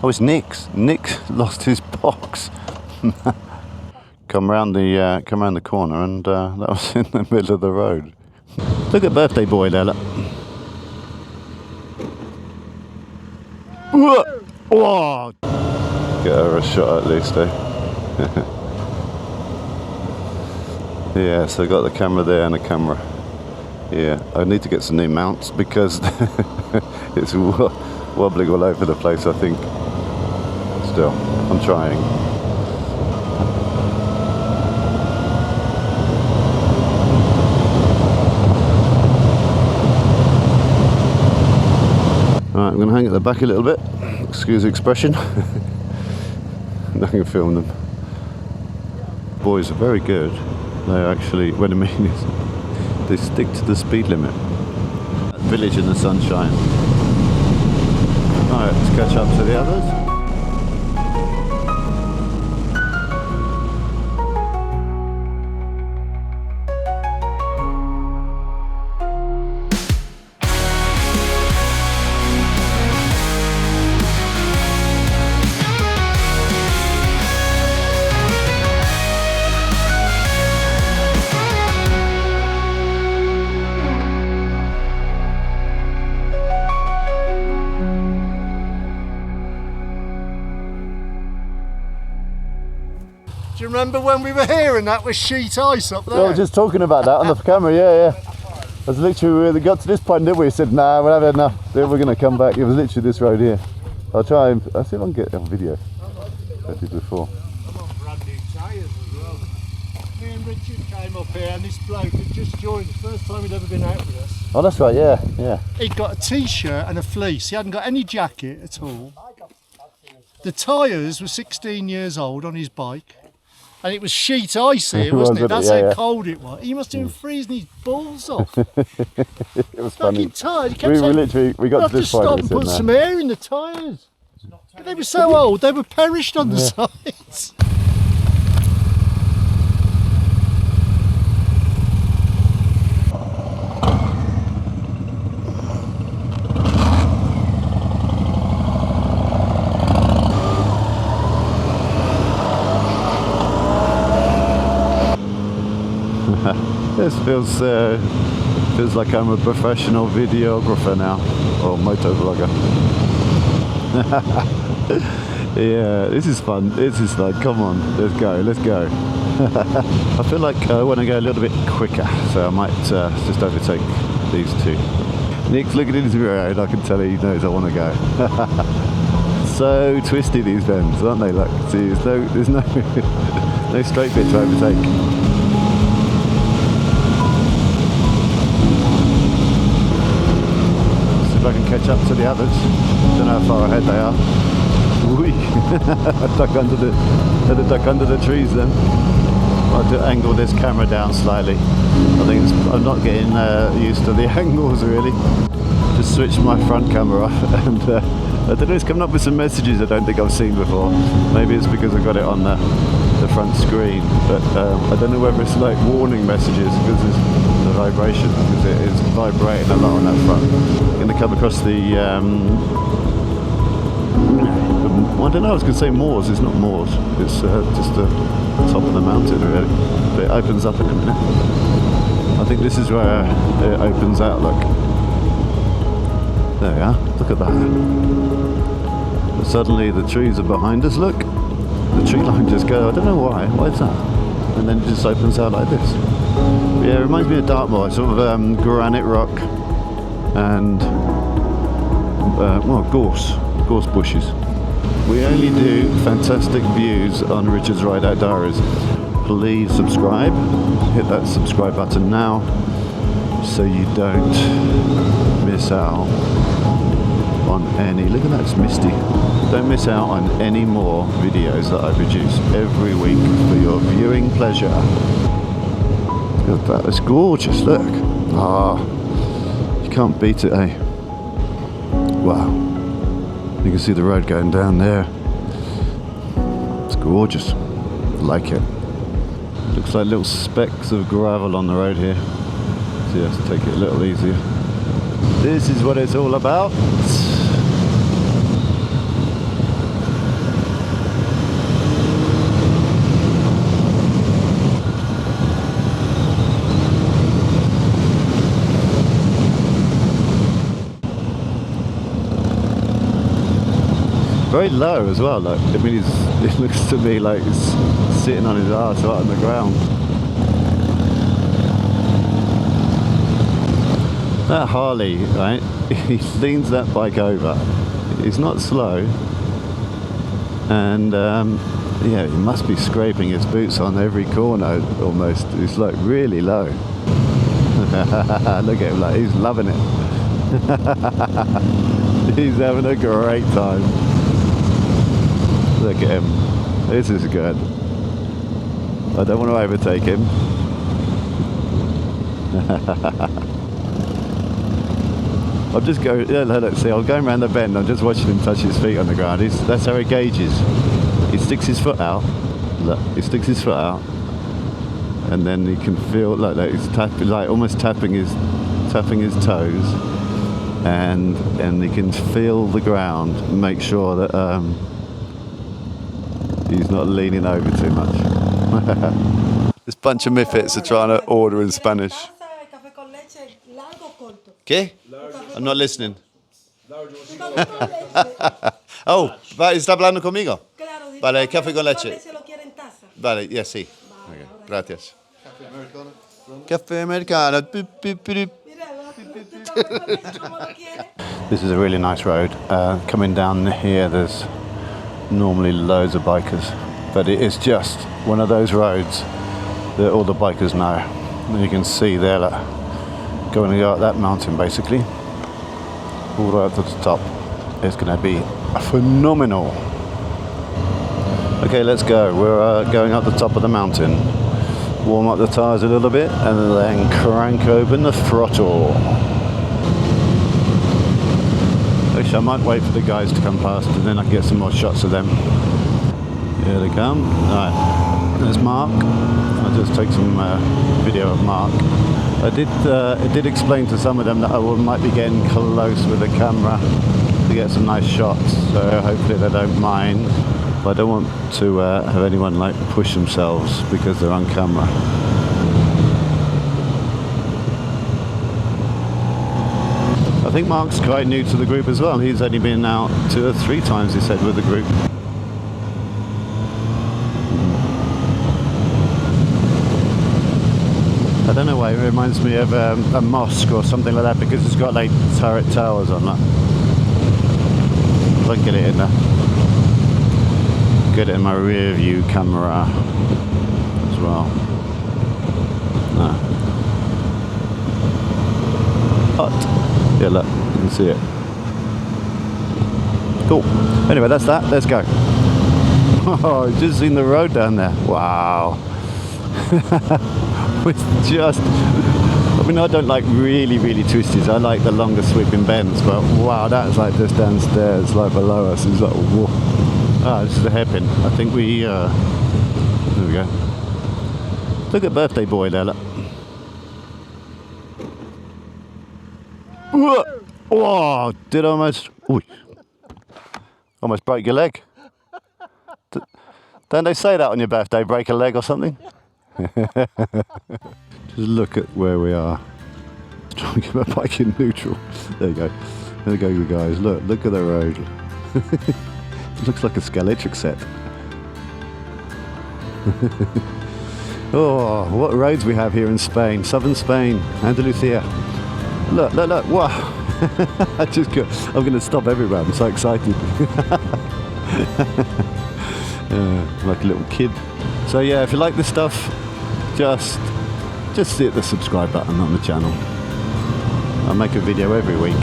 Oh, it's Nick's. Nick lost his box. come round the corner, and that was in the middle of the road. Look at birthday boy there, look. Whoa! Get her a shot at least, eh? Yeah, so I got the camera there and a camera. Yeah, I need to get some new mounts because it's wobbling all over the place, I think. Still, I'm trying. Right, I'm going to hang at the back a little bit. Excuse the expression. I can film them. Boys are very good. They actually, what I mean is, they stick to the speed limit. Village in the sunshine. Alright, let's catch up to the others. Do you remember when we were here and that was sheet ice up there? I was just talking about that on the camera, yeah. I was literally, we got to this point, didn't we? We said, nah, we'll have enough, then we're going to come back. It was literally this road here. I'll try and, I'll see if I can get a video I did before. I'm on brand new tyres as well. Me and Richard came up here and this bloke had just joined, the first time he'd ever been out with us. Oh, that's right, yeah. He'd got a t-shirt and a fleece, he hadn't got any jacket at all. The tyres were 16 years old on his bike. And it was sheet ice here, wasn't it? That's how cold it was. He must have been freezing his balls off. It was funny. Tired. He kept saying, we got to this point. Stop and put some air in the tyres. But they were so old, they were perished on the sides. This feels like I'm a professional videographer now, or motovlogger. Yeah, this is fun. This is like, come on, let's go. I feel like I want to go a little bit quicker, so I might just overtake these two. Nick's looking into the road, I can tell he knows I want to go. So twisty these bends, aren't they? Look, see, there's no no straight bit to overtake. I can catch up to the others. Don't know how far ahead they are. Duck under the trees then. I'll have to angle this camera down slightly. I think I'm not getting used to the angles really. Just switched my front camera off and I don't know, it's coming up with some messages I don't think I've seen before. Maybe it's because I got it on the front screen, but I don't know whether it's like warning messages because there's the vibration, because it is vibrating a lot on that front. I'm going to come across the I don't know, I was going to say moors. It's not moors, it's just the top of the mountain really, but it opens up in a minute. I think this is where it opens out, look. There we are, look at that. But suddenly the trees are behind us, look. The tree line just goes, I don't know why is that? And then it just opens out like this. But yeah, it reminds me of Dartmoor, sort of granite rock and well, gorse bushes. We only do fantastic views on Richard's Ride Out Diaries. Please subscribe, hit that subscribe button now so you don't miss out on any, look at that, it's misty. Don't miss out on any more videos that I produce every week for your viewing pleasure. Look at that, it's gorgeous, look. Ah, you can't beat it, eh? Wow. You can see the road going down there. It's gorgeous. I like it. Looks like little specks of gravel on the road here. So you have to take it a little easier. This is what it's all about. Very low as well. Like, I mean, it looks to me like he's sitting on his arse right on the ground. That Harley, right? He leans that bike over. He's not slow, and yeah, he must be scraping his boots on every corner almost. He's like really low. Look at him, like he's loving it. He's having a great time. Look at him. This is good. I don't want to overtake him. I'm just going, yeah, look, see, I'm going around the bend, I'm just watching him touch his feet on the ground. That's how he gauges. He sticks his foot out, look, he sticks his foot out, and then he can feel, like he's tapping, like almost tapping his toes, and he can feel the ground and make sure that he's not leaning over too much. This bunch of misfits are trying to order in Spanish. ¿Qué? I'm not listening. Oh, ¿está hablando conmigo? Vale, café con leche. Vale, yeah, sí. Okay, gracias. Café americano. This is a really nice road. Coming down here, there's normally loads of bikers, but it is just one of those roads that all the bikers know. And you can see there, like, going to go up that mountain basically, all the way up to the top. It's going to be phenomenal. Okay, let's go. We're going up the top of the mountain. Warm up the tyres a little bit and then crank open the throttle. Actually, I might wait for the guys to come past and then I can get some more shots of them. Here they come. Alright, there's Mark. I'll just take some video of Mark. I did explain to some of them that I might be getting close with the camera to get some nice shots, so hopefully they don't mind. But I don't want to have anyone like push themselves because they're on camera. I think Mark's quite new to the group as well. He's only been out 2 or 3 times, he said, with the group. I don't know why, it reminds me of a mosque or something like that because it's got like turret towers on that. If I can get it in there. Get it in my rear view camera as well. No. Hot. Yeah, look, you can see it. Cool. Anyway, that's that. Let's go. Oh, just seen the road down there. Wow. It's just, I mean, I don't like really twisties. I like the longer sweeping bends, but wow, that's like just downstairs, like below us. It's like, whoa. Ah, this is the hairpin. I think we, there we go. Look at birthday boy there, look. Oh, did almost, almost break your leg. Don't they say that on your birthday, break a leg or something? Just look at where we are. Trying to get my bike in neutral. There you go. There you go, you guys. Look at the road. It looks like a Scalextric set. Oh, what roads we have here in Spain. Southern Spain, Andalucía. Look. Wow. I'm going to stop everywhere. I'm so excited. Like a little kid. So yeah, if you like this stuff, just hit the subscribe button on the channel. I make a video every week.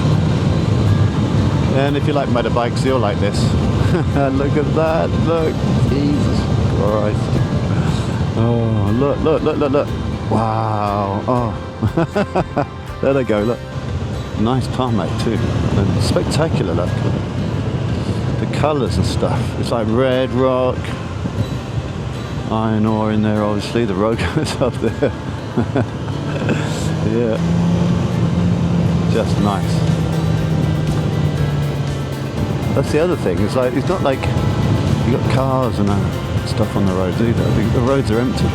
And if you like motorbikes, you'll like this. Look at that, look. Jesus Christ. Oh, look. Wow. Oh. There they go, look. Nice tarmac too. And spectacular, look. The colours and stuff. It's like red rock. Iron ore in there, obviously. The road goes up there. Yeah. Just nice. That's the other thing. It's like, it's not like you got cars and stuff on the roads either. The roads are empty.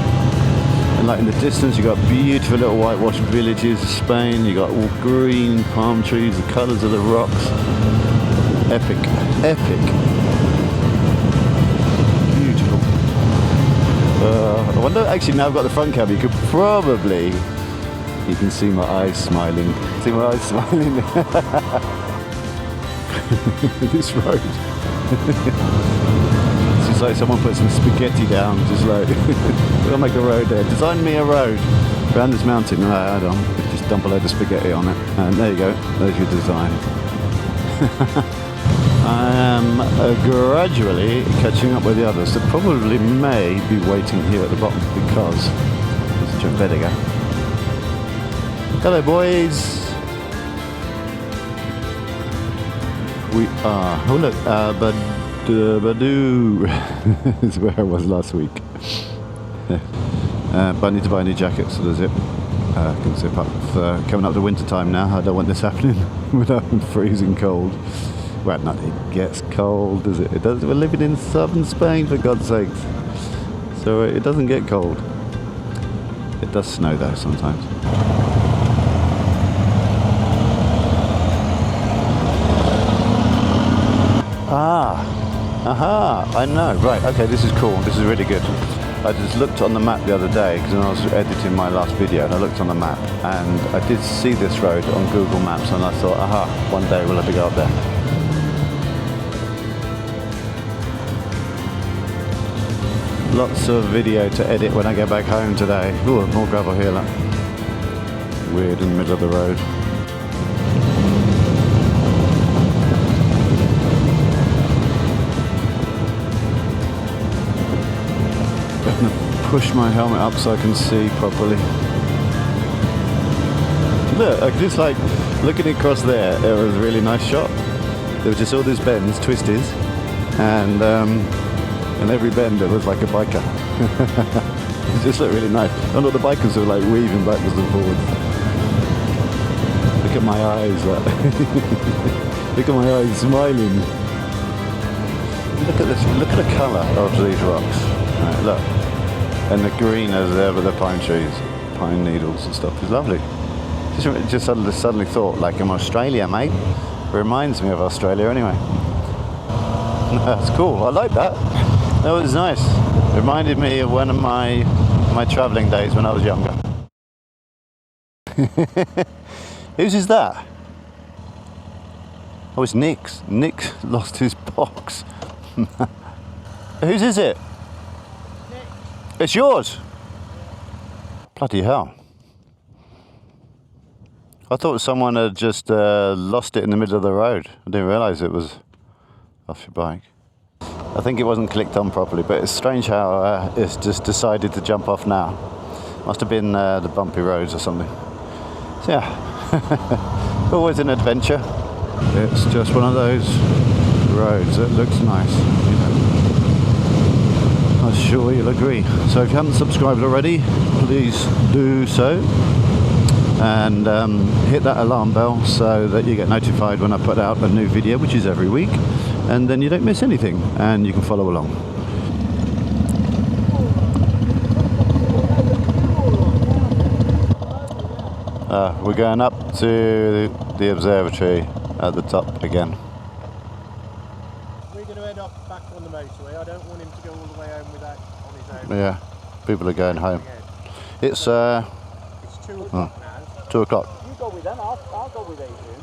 And like in the distance, you got beautiful little whitewashed villages of Spain. You got all green palm trees, the colours of the rocks. Epic. Beautiful. I wonder, actually now I've got the front camera, you could probably, you can see my eyes smiling. See my eyes smiling? This road. It's like someone put some spaghetti down, just like, we'll make a road there. Design me a road around this mountain. No, I don't. Just dump a load of spaghetti on it. And there you go, there's your design. I am gradually catching up with the others, so probably may be waiting here at the bottom because there's a jump. There they go. Hello, boys. We are. Oh look, Badoo is where I was last week. But I need to buy a new jacket, so there's it. I can zip up. Coming up to winter time now. I don't want this happening without freezing cold. Well, no, it gets cold, does it? It does. We're living in southern Spain, for God's sakes. So it doesn't get cold. It does snow though sometimes. Aha, I know, right, okay, this is cool, this is really good. I just looked on the map the other day, because when I was editing my last video, and I looked on the map, and I did see this road on Google Maps, and I thought, aha, one day we'll have to go up there. Lots of video to edit when I get back home today. Ooh, more gravel here, look. Weird in the middle of the road. Push my helmet up so I can see properly. Look, just like looking across there, it was a really nice shot. There were just all these bends, twisties, and every bend it was like a biker. It just looked really nice. And all the bikers were like weaving backwards and forwards. Look at my eyes, look at my eyes smiling. Look at this, look at the colour of these rocks. Right, look. And the green over there with the pine trees, pine needles and stuff is lovely. Just suddenly thought, like, I'm Australia, mate. It reminds me of Australia anyway. That's cool, I like that. That was nice. It reminded me of one of my travelling days when I was younger. Whose is that? Oh, it's Nick's. Nick lost his box. Whose is it? It's yours? Bloody hell. I thought someone had just lost it in the middle of the road. I didn't realise it was off your bike. I think it wasn't clicked on properly, but it's strange how it's just decided to jump off now. Must have been the bumpy roads or something. So yeah, always an adventure. It's just one of those roads that looks nice, you know. I'm sure you'll agree. So if you haven't subscribed already, please do so. And hit that alarm bell so that you get notified when I put out a new video, which is every week. And then you don't miss anything and you can follow along. We're going up to the observatory at the top again. We're going to head up back on the motorway. I don't want him to go all the way home without on his own. Yeah, people are going home. It's 2 o'clock now. 2 o'clock. You go with them, I'll go with Adrian.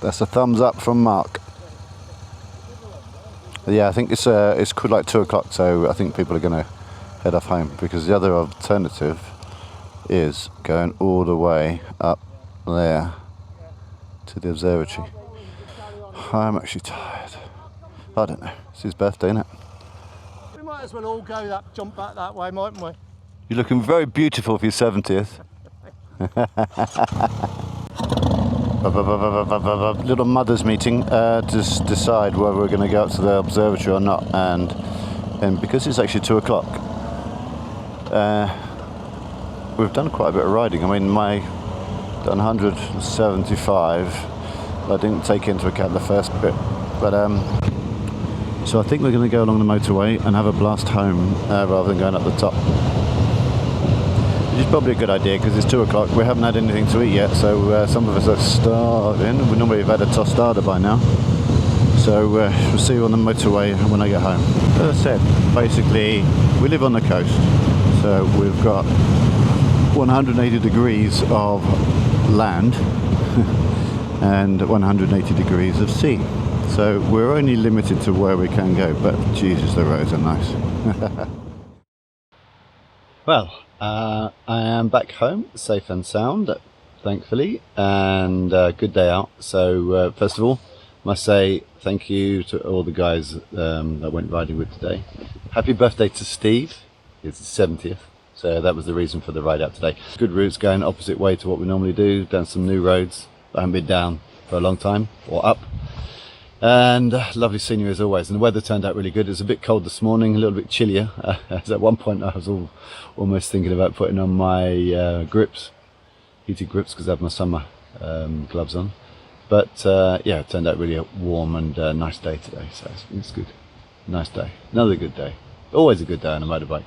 That's a thumbs up from Mark. Yeah, I think it's like 2 o'clock, so I think people are going to head off home because the other alternative is going all the way up there to the observatory. I'm actually tired. I don't know. It's his birthday, isn't it? We might as well all go jump back that way, mightn't we? You're looking very beautiful for your 70th. Little mothers meeting to decide whether we're going to go up to the observatory or not, and because it's actually 2 o'clock, we've done quite a bit of riding. I mean, done 175. I didn't take into account the first bit, but so I think we're going to go along the motorway and have a blast home rather than going up the top. Which is probably a good idea because it's 2 o'clock. We haven't had anything to eat yet, so some of us are starving. We normally have had a tostada by now. So we'll see you on the motorway when I get home. As I said, basically we live on the coast, so we've got 180 degrees of land and 180 degrees of sea. So we're only limited to where we can go, but Jesus, the roads are nice. Well, I am back home, safe and sound, thankfully, and good day out. So first of all, must say thank you to all the guys that I went riding with today. Happy birthday to Steve, it's his 70th, so that was the reason for the ride out today. Good routes, going opposite way to what we normally do, down some new roads I haven't been down for a long time, or up. And lovely scenery as always, and the weather turned out really good. It was a bit cold this morning, a little bit chillier, as at one point I was almost thinking about putting on my grips, heated grips, because I have my summer gloves on. But yeah, it turned out really warm and nice day today, so it's good. Nice day, another good day. Always a good day on a motorbike.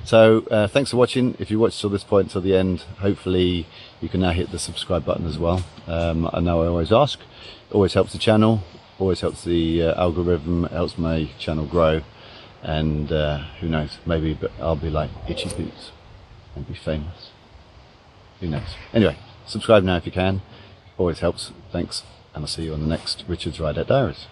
So thanks for watching. If you watched till this point, till the end, hopefully you can now hit the subscribe button as well. I know I always ask, it always helps the channel, always helps the algorithm, it helps my channel grow, and who knows, maybe I'll be like Itchy Boots and be famous. Who knows? Anyway, subscribe now if you can, always helps. Thanks, and I'll see you on the next Richard's Ride at Diaries.